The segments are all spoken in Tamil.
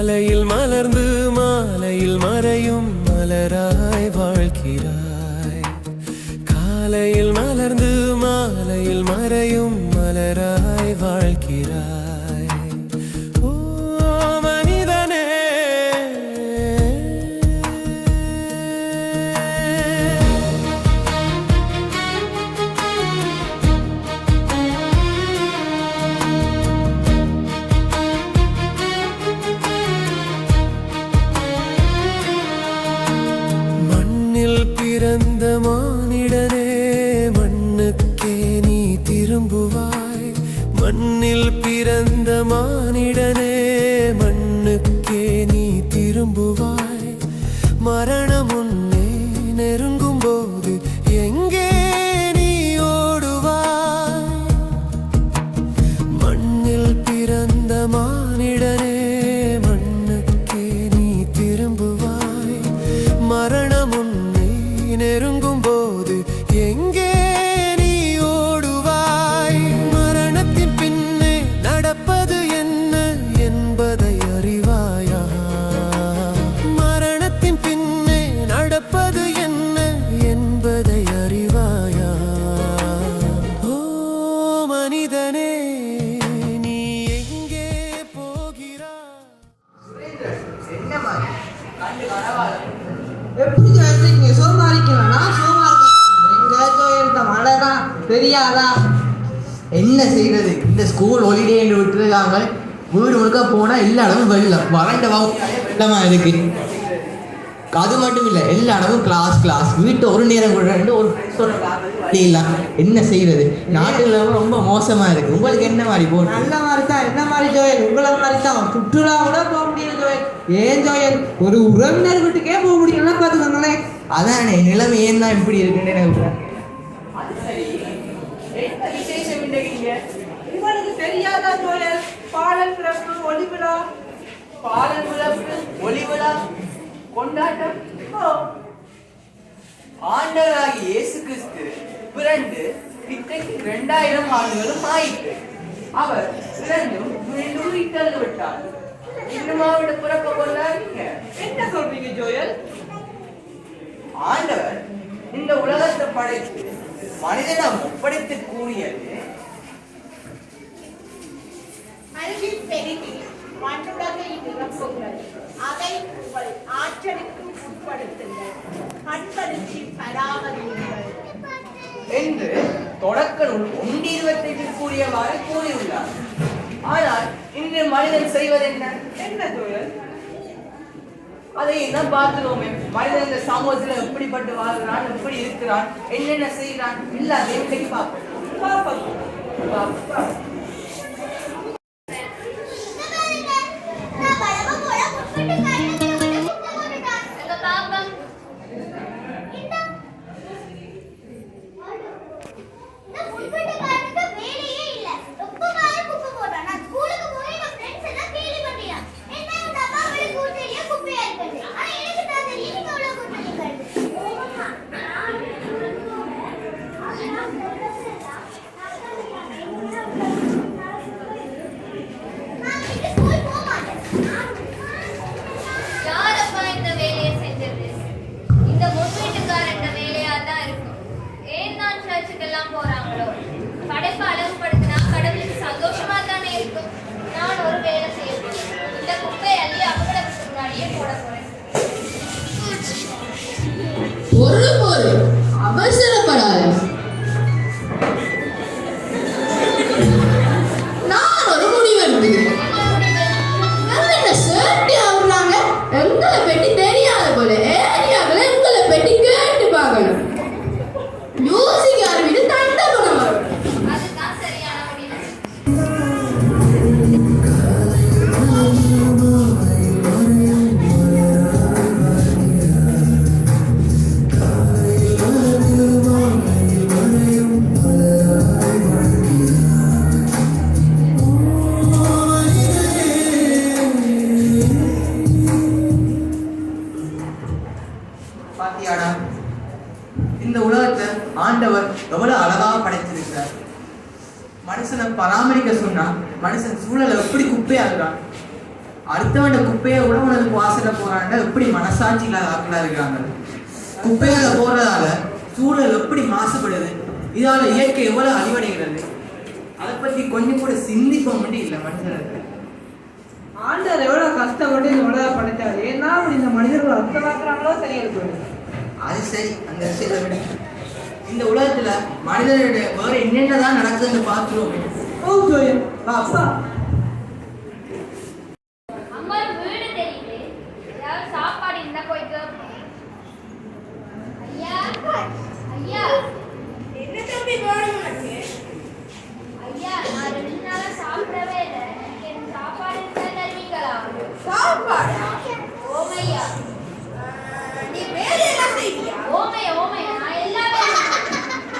காலையில் மலர்ந்து மாலையில் மறையும் மலராய் வாழ்கிறாய். காலையில் மலர்ந்து மாலையில் மறையும் மலராய் வாழ்கிறாய். ஓ மனிதனே, பிறந்த மானிடனே மண்ணுக்கே நீ திரும்புவாய். மண்ணில் பிறந்த மானிடனே மண்ணுக்கே நீ திரும்புவாய். மரணம் உன்னை நெருங்கும் போது எங்கே நீ ஓடுவாய்? மண்ணில் பிறந்த மானிடனே மண்ணுக்கே நீ திரும்புவாய். மரணம் நெருங்கும் போது எங்கே நீ ஓடுவாய்? மரணத்தின் பின்னே நடப்பது என்ன என்பதை அறிவாயா? மரணத்தின் பின்னே நடப்பது என்ன என்பதை அறிவாயா? ஓ மனிதனே, நீ எங்கே போகிறாய்? எப்படி வச்சிருக்கீங்க? சோமா இருக்கீங்களா? சோமா இருக்க மழைதான் பெரியாதா? என்ன செய்யறது? இந்த ஸ்கூல் ஹாலிடே என்று விட்டுருக்காங்க. வீடு முழுக்க போனால் எல்லா இடமும் வெள்ளம், வறண்ட வெள்ளமாக இருக்கு. அது மட்டும் இல்லை, எல்லா இடமும் கிளாஸ் வீட்டு ஒரு நேரம் கூட ஒரு இல்லை. என்ன செய்யறது? நாட்டுல ரொம்ப மோசமாக இருக்கு. உங்களுக்கு என்ன மாதிரி போகும்? நல்ல மாதிரி தான். என்ன மாதிரி ஜோயல்? உங்களை மாதிரி தான். சுற்றுலா கூட போக முடியல ஜோயல். ஏன் ஜோயல்? ஒரு உறவினர் வீட்டுக்கே போக முடியலன்னா பார்த்துக்கோங்களேன். அதானே நிலைமை ஏன் தான் இப்படி இருக்குன்னு எனக்கு உங்களுக்கு தெரியாதா ஜோயல்? பாலன் பிறப்பு ஒளிவிழா, பாலன் பிறப்பு ஒளிவிழா கொண்டாட்டம். ஆண்டவராகிய இயேசு கிறிஸ்து பிறந்து இன்றைக்கு 2000 ஆண்டுகளும் ஆயிற்று. அவர் பிறந்தும் உயிர்த்தெழு விட்டார். இன்னுமாவிட பிறக்க கொள்ளாதீங்க. என்ன சொல்றீங்க ஜோயல்? ஆண்டவர் இந்த உலகத்தை படைத்து மனிதனம் ஒப்படைத்து கூறியது, அழகின் பெருகி மண்ணுலகை நிரப்புகிறது, அதை உங்கள் ஆற்றலுக்கு உட்படுத்துங்கள், கண்படுத்தி பராமரியுங்கள் என்று தொடக்க நூல் 1:28 கூறியவாறு கூறியுள்ளார். ஆனால் இன்று மனிதன் செய்வது என்ன ஜோயல்? அதை தான் பார்க்கிறோமே. மனிதன் இந்த சமூகத்தில் எப்படிப்பட்டு வாழ்கிறான், எப்படி இருக்கிறான், என்னென்ன செய்கிறான், எல்லாத்தையும் இன்னைக்கு பார்ப்போம். போறாங்களோ படைப்பு அழகுபடுத்தினா கடவுளுக்கு சந்தோஷமா தானே இருக்கும். நான் ஒரு வேலை செய்ய போறேன். இந்த குப்பை அள்ளி அவங்களுக்கு முன்னாடியே போட போறேன். ஒரு அவசரப்படாத. நான் ஒரு முடிவு எடுத்துக்கிறேன். என்ன சேஃப்டி ஆகுறாங்க? எங்களை பற்றி தெரியாத போல ஏரியாவில் எங்களை பற்றி கேட்டு பார்க்கணும். மியூசிக் ஆரம்பிட்டு தண்டை பண்ண வரும். அதுதான் சரியான முடிவு. பாத்தியாடா, இந்த உலகத்தை ஆண்டவர் எவ்வளவு அழகா படைச்சிருக்கிறார். மனுஷனை பராமரிக்க சொன்னா மனுஷன் சூழலை எப்படி குப்பையாகிறான். அடுத்தவன் குப்பையை கூட உனக்கு வாசல போறாங்க. எப்படி மனசாட்சி இல்லாத ஆட்களா இருக்காங்க. குப்பைகளை போடுறதால சூழல் எப்படி மாசுபடுது, இதால இயற்கை எவ்வளவு அழிவடைகிறது, அதை பத்தி கொஞ்சம் கூட சிந்திப்போம் இல்லை மனுஷனுக்கு. ஆண்டவர் எவ்வளவு கஷ்டப்பட்டு இந்த உலக படைத்தாரு. ஏன்னா இந்த மனிதர்கள் அர்த்தமாக்குறாங்களோ சரியா இருக்கு. அது சரி, அந்த விஷயத்தை விட இந்த உலகத்துல மனிதனுடைய வேற என்னென்னதான் நடக்குதுன்னு பார்க்கிறோம். ஓ ஜோயல் அப்பா அம்மா வீடு தெரியுது, ஏதாவது சாப்பாடு இருந்தா போயிட்டு. ஐயா ஐயா என்ன தம்பி வேணும் உனக்கு? ஐயா, நான் 2 நாளா சாப்பிடவே இல்லை. எனக்கு சாப்பாடு இருந்தா தருவீங்களா? சாப்பாடா? ஓமையா நீ வேலை எல்லாம் செய்வியா? ஓமையா ஓமையா நான் எல்லா வேலையும்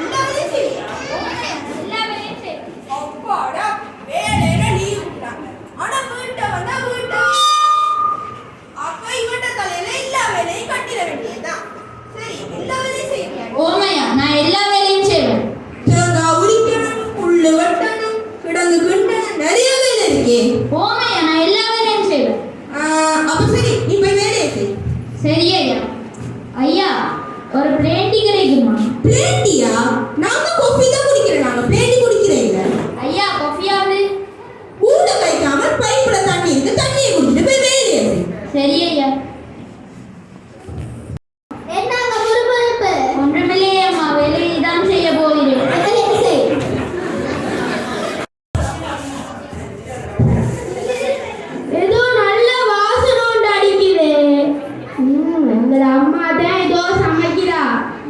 எல்லா வேலையும் செய்வியா? ஓமையா எல்லா வேலையும் செய்வேன். அப்பாடா, வேலையில லீவ் விட்டாங்க. ஆனா வீட்டை வந்தா வீட்டை அப்ப இவட்ட தலையில எல்லா வேலையும் கட்டிட வேண்டியதுதான். சரி, எல்லா வேலையும் செய்வியா? ஓமையா நான் எல்லா வேலையும் செய்வேன். தேங்காய் உரிக்கணும், புல்லு வெட்டணும், கிடங்கு கிண்டணும், நிறைய வேலை இருக்கே. ஓமையா நான் எல்லா வேலையும் செய்வேன். அப்ப சரி, நீ போய் வேலையை செய். சரி ஐயா. ஐயா ஒரு பிளேண்டி கிடைக்குமா? பிளேண்டியா? நாங்க காஃபி தான் குடிக்கிறோம். நாங்க பிளேண்டி குடிக்கிறேன் இல்ல. ஐயா காஃபியாவது? ஊட வைக்காம பைப்புல தண்ணி இருக்கு, தண்ணியை குடிச்சிட்டு போய் வேலையை செய். சரி ஐயா. என்னங்க முறுமுறுப்பு? ஒன்றுமில்லையே அம்மா, வேலையை தான் செய்ய போகிறேன். வேலையை செய். ஏதோ நல்ல வாசனை ஒன்று அடிக்குது. எங்கள் அம்மா தான் ஏதோ சமைக்கிறா.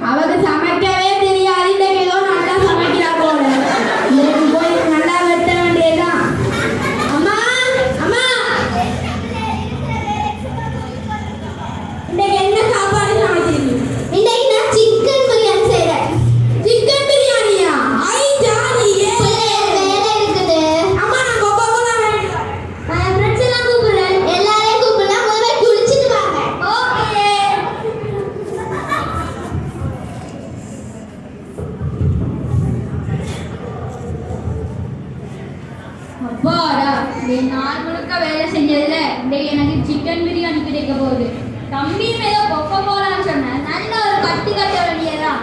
அவக்கு சமைக்கவே தெரியாது. இன்னைக்கு ஏதோ நல்லா சமைக்கிறா போல. இன்னைக்கு போய் நல்லா வெட்ட வேண்டியதுதான். அம்மா அம்மா, இன்னைக்கு என்ன சாப்பாடு சமைச்சிருக்கீங்க? இன்னைக்கு நான் சிக்கன் பிரியாணி செய்றேன். சிக்கன் பிரியாணியா? ஐ ஜாலியே. வேலை இருக்குது. அம்மா நான் கொக்கோ கோலா வேண்டிட்டு வரேன். நான் ஃப்ரெண்ட்ஸ் எல்லாம் கூப்பிடுறேன். எல்லாரையும் கூப்பிடலாம். முதல்ல குளிச்சுட்டு வாங்க. ஓகே. அப்பாடா, இந்த நாள் முழுக்க வேலை செஞ்சதுல இன்னைக்கு எனக்கு சிக்கன் பிரியாணி கிடைக்க போகுது. தம்பியும் ஏதோ கொக்கோ கோலான்னு சொன்ன, நல்ல ஒரு கட்டி கட்ட வேண்டியதான்.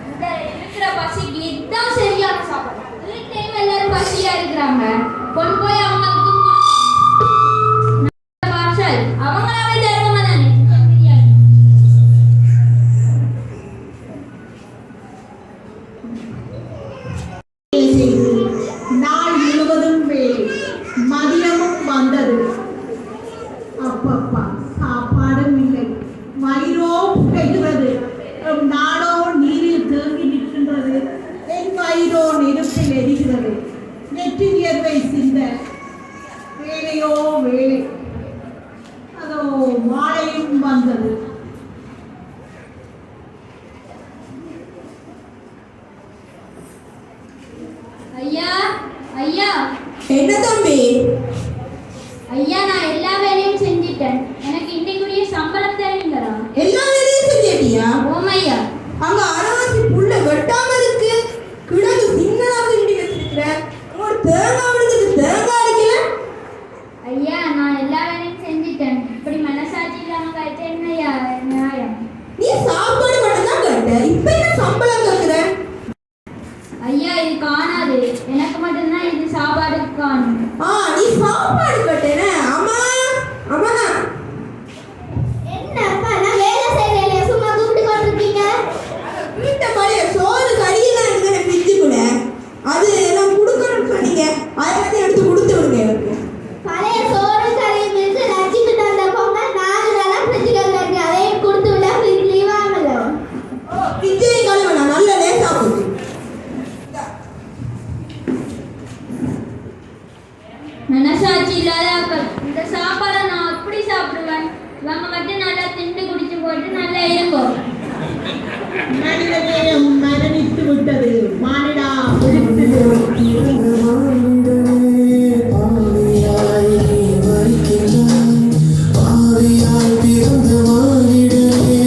இந்த இருக்கிற பசிக்கு இதுதான் சரியான சாப்பாடு. வீட்டையும் எல்லாரும் பசியா இருக்கிறாங்க. கொண்டு போய் அவங்களுக்கு பார்சல் அவங்களாவே தருவாங்க தானே சிக்கன் பிரியாணி. நாள் முழுவதும் வேலை, மதியமும் வந்தது. அப்பப்பா, சாப்பாடும் இல்லை, வயிறோ புகைகிறது, நாடோ நீரில் தேங்கி நிற்கின்றது, என் வயிறோ நெருப்பில் எரிகிறது, நெற்றி வியர்வை சிந்த, வேலையோ வேலை. அதோ மாலையும் வந்தது. ஐயா ஐயா என்ன தம்பி? ஐயா, நான் எல்லா வேலையும் செஞ்சிட்டேன். எனக்கு இன்னைக்குரிய சம்பளம் தருவீங்களா? எல்லா வேலையும் செஞ்சிட்டியா? ஓமையா. அங்க அரைவாசி புல்ல வெட்டாம இருக்கு, கிழங்கு சின்னதாக இண்டி வச்சிருக்கிற, ஒரு தேங்காய் விழுந்துட்டு தேங்காய் அடிக்கல. ஐயா, நான் எல்லா வேலையும் செஞ்சிட்டேன். இப்படி மனசாட்சி இல்லாம கழிச்சா என்னையா நியாயம்? நீ சாப்பாடு மட்டும் தான் கேட்ட, இப்ப என்ன சம்பளம் கேட்கிற? ஐயா, இது காணாது. எனக்கு மட்டும்தான் இது சாப்பாடு காணும். நீ சாப்பாடு கேட்டேன. அம்மா அம்மா, என்னப்பா நான் வேலை செய்யலையே, சும்மா கூப்பிட்டு கொண்டிருக்கீங்க. வீட்டை பழைய சோறு கறியெல்லாம் இருக்கிற பிஞ்சுக்குள்ள அது நான் கொடுக்கணும்னு சொன்னீங்க, அதை பத்தி எடுத்து கொடுத்து விடுங்க இவருக்கு. பழைய சோறு கறியும் இருக்கு. லட்சுமி தந்த பொங்கல் 4 நாளா ஃப்ரிட்ஜில் இருக்கு. அதையும் கொடுத்து விட ஃப்ரிட்ஜ்லேயே வாங்கல. பிஞ்சை கழுவ நான் நல்ல லேசா போச்சு. மனசாட்சி இல்லாத ஆக்கள். இந்த சாப்பாடை நான் அப்படி சாப்பிடுவேன். இவங்க மட்டும் நல்லா திண்டு குடிச்சு போட்டு நல்லா இருக்கும். மனிதநேயம் மரணித்து விட்டது. மானிடா விழித்தது. பாவியாய் நீ மறிக்கின்றாய், பாவியாய் பிறந்த மானிடனே,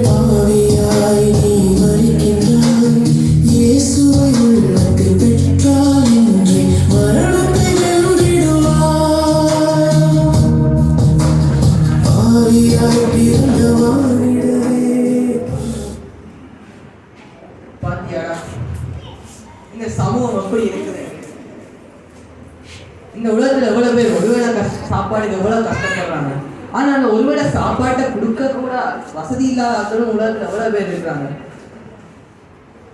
பாவியாய் நீ மறிக்கின்றாய். இயேசுவை உள்ளத்தில் பெற்றால் இன்றே மரணத்தை வென்றிடுவாய். உலகத்துல எவ்வளவு பேர் ஒருவேளை சாப்பாடுக்கு எவ்வளவு கஷ்டப்படுறாங்க. ஆனா அந்த ஒருவேளை சாப்பாட்டை கொடுக்க கூட வசதி இல்லாதவங்களும் உலகத்துல எவ்வளவு பேர் இருக்கிறாங்க.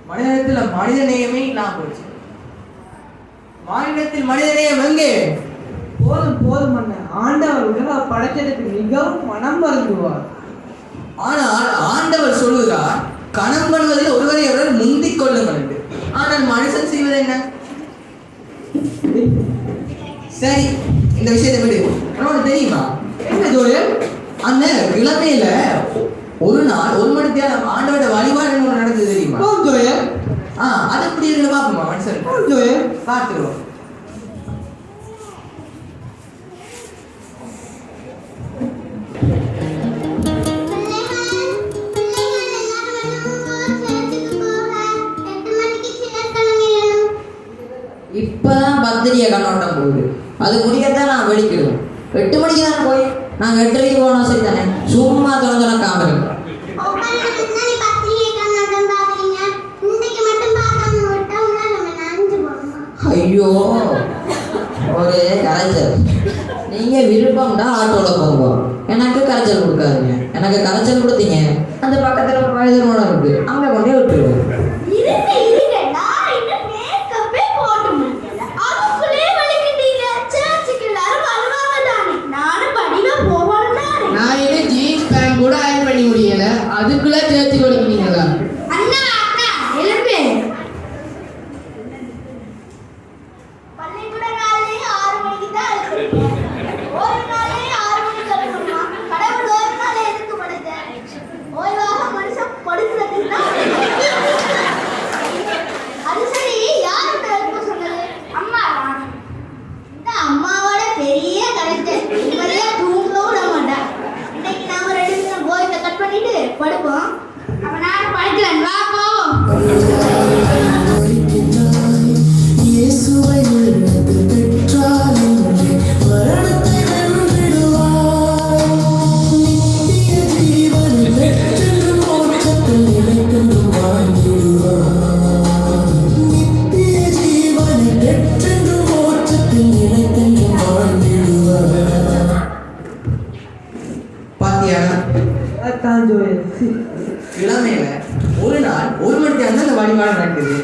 மனிதத்துல மனிதநேயமே இல்லாம போச்சு. மாநிலத்தில் மனிதநேயம் எங்கே? போதும் போதும் அண்ணன். ஆண்டவர் உலக படைச்சதுக்கு மிகவும் மனம் வருந்துவார். ஆனால் ஆண்டவர் சொல்லுகிறார், கணம் பண்ணுவதில் ஒருவரை ஒருவர் முந்திக் கொள்ளுங்கள் என்று. ஆனால் மனுஷன் செய்வது என்ன? சரி, இந்த விஷயத்தை விடு. உனக்கு தெரியுமா என்ன ஜோயல்? அந்த கிழமையில ஒரு நாள் 1 மணி நேரம் ஆண்டோட வழிபாடு ஒன்று நடந்தது தெரியுமா? போம் ஜோயல். அது எப்படி இருக்கு பாப்போமா மனுஷன்? போம் ஜோயல். பார்த்துருவோம். இப்பதான் பத்திரிகை கண்ணோட்டம் போகுது. அது முடியத்தான் நான் வெடிக்கணும். 8 மணிக்கு தான் போய் நாங்கள் 8:30 போனோம். சரி தானே? சும்மா திறந்துட காமரு. ஐயோ, ஒரு கரைச்சல். நீங்க விருப்பம்டா ஆட்டோல போங்க, எனக்கு கரைச்சல் கொடுக்காதீங்க. எனக்கு கரைச்சல் கொடுத்தீங்க அந்த பக்கத்துல ஒரு மனிதனோட இருக்கு, அங்க கொண்டே விட்டுருவோம். நான் இது ஜீன்ஸ் பேண்ட் கூட அயன் பண்ணி முடியல, அதுக்குள்ள சேர்த்து கொடுக்குறீங்களா? அம்மாவோட பெரிய கரெக்டர் தூங்கவும் விட மாட்டேன். இன்னைக்கு நாம 2 பேரும் கோயத்தை கட் பண்ணிட்டு படுப்போம். அப்ப நான் படுக்கிறேன், வா போ. இயேசுவை உள்ளத்தில் பெற்றால் இன்றே மரணத்தை வென்றிடுவார். நித்திய ஜீவனை பெற்றென்று மோட்சத்தில் நிலைத்தென்று வாழ்ந்திடுவார். நித்திய ஜீவனை பெற்றென்று மோட்சத்தில் நிலைத்தென்று வாழ்ந்திடுவார். பாத்தியா? அதான் ஜோயல். கிழமையில ஒரு நாள் 1 மணி நேரம் அந்த வழிபாடு நடக்குது.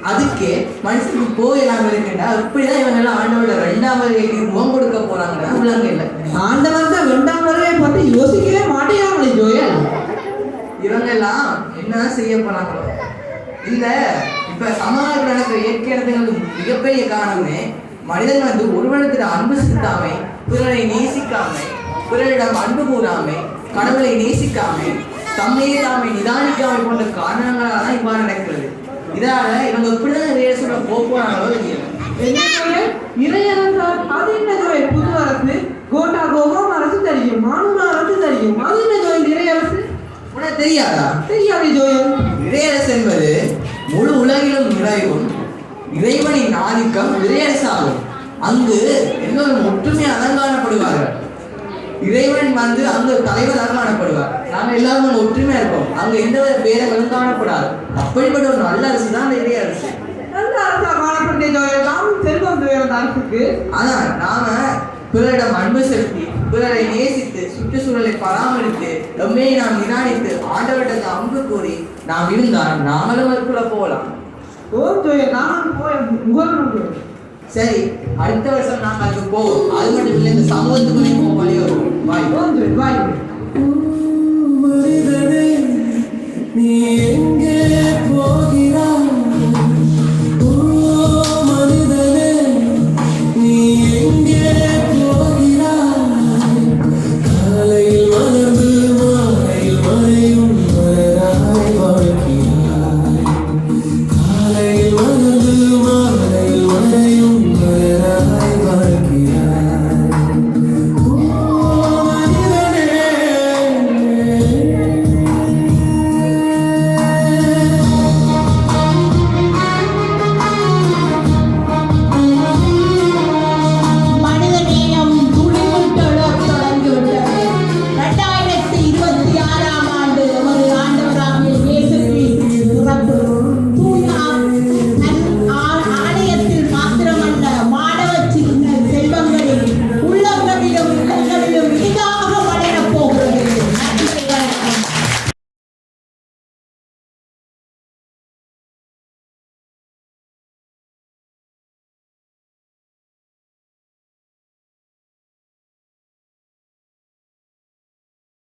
அதுக்கே மனுஷனுக்கு போயிடாம இருக்குண்டா. இப்படிதான் இவங்க எல்லாம் ஆண்டவரோட 2ஆம் வருகைக்கு முகம் கொடுக்க போறாங்கன்னா விளங்க இல்லை. ஆண்டவர் தான் 2ஆம் வருகையை பத்தி யோசிக்கவே மாட்டேங்கிறாங்களே ஜோயல். இவங்க எல்லாம் என்ன செய்ய போறாங்களோ இந்த இப்ப சமாஜத்தில் நடக்கிற இயற்கையானது மிகப்பெரிய காரணமே மனிதன் வந்து ஒருவனத்திட அன்பு செலுத்தாமை, பிறரை நேசிக்காமை, பிறரிடம் அன்பு கூறாமை, கடவுளை நேசிக்காமை, தம்மையே தாமை நிதானிக்காமை போன்ற காரணங்களால தான் இவ்வாறு நடக்கிறது. இதனால இவங்க இப்படிதான் இறையரசோட போறாங்களோ தெரியல. என்ன ஜோயல்? இறையரசா? அது என்ன ஜோயல்? புது அரசு கோட்டா கோபம் அரசு தெரியும், மானுட அரசு தெரியும். அது என்ன ஜோயல் இறையரசு? உனக்கு தெரியாதா? தெரியாது ஜோயல். இறையரசு என்பது முழு உலகிலும் நிறைவும் இறைவனின் ஆதிக்கம் இறையரசாகும். அங்கு எல்லோரும் ஒற்றுமையாக அலங்காரப்படுவார்கள். இறைவன் வந்து அங்கு தலைவராக காணப்படுவார். நாங்கள் எல்லாரும் அங்கே ஒற்றுமையா இருப்போம். அங்க எந்த பேரங்களும் காணப்படாது. அப்படிப்பட்ட ஒரு நல்ல அரசு தான் அந்த இறை அரசு. நல்ல அரசா காணப்பட்ட ஜோயல். நாமும் செல்வம் ஜோயல் அந்த அரசுக்கு. ஆனால் நாம பிறரிடம் அன்பு செலுத்தி, பிறரை நேசித்து, சுற்றுச்சூழலை பராமரித்து, எம்மையை நாம் நிதானித்து, ஆண்டவரிடத்தை அன்பு கூறி நாம் இருந்தால் நாங்களும் அதுக்குள்ள போகலாம். ஓ ஜோயல், நானும் போய் முகர்ந்து. சரி, அடுத்த வருஷம் நாங்கள் அதுக்கு போவோம். அது மட்டும் இல்லை, இந்த சமூகத்துக்குள்ளே போவோம். வழி வரும். வாய் வாய். மனிதனே நீ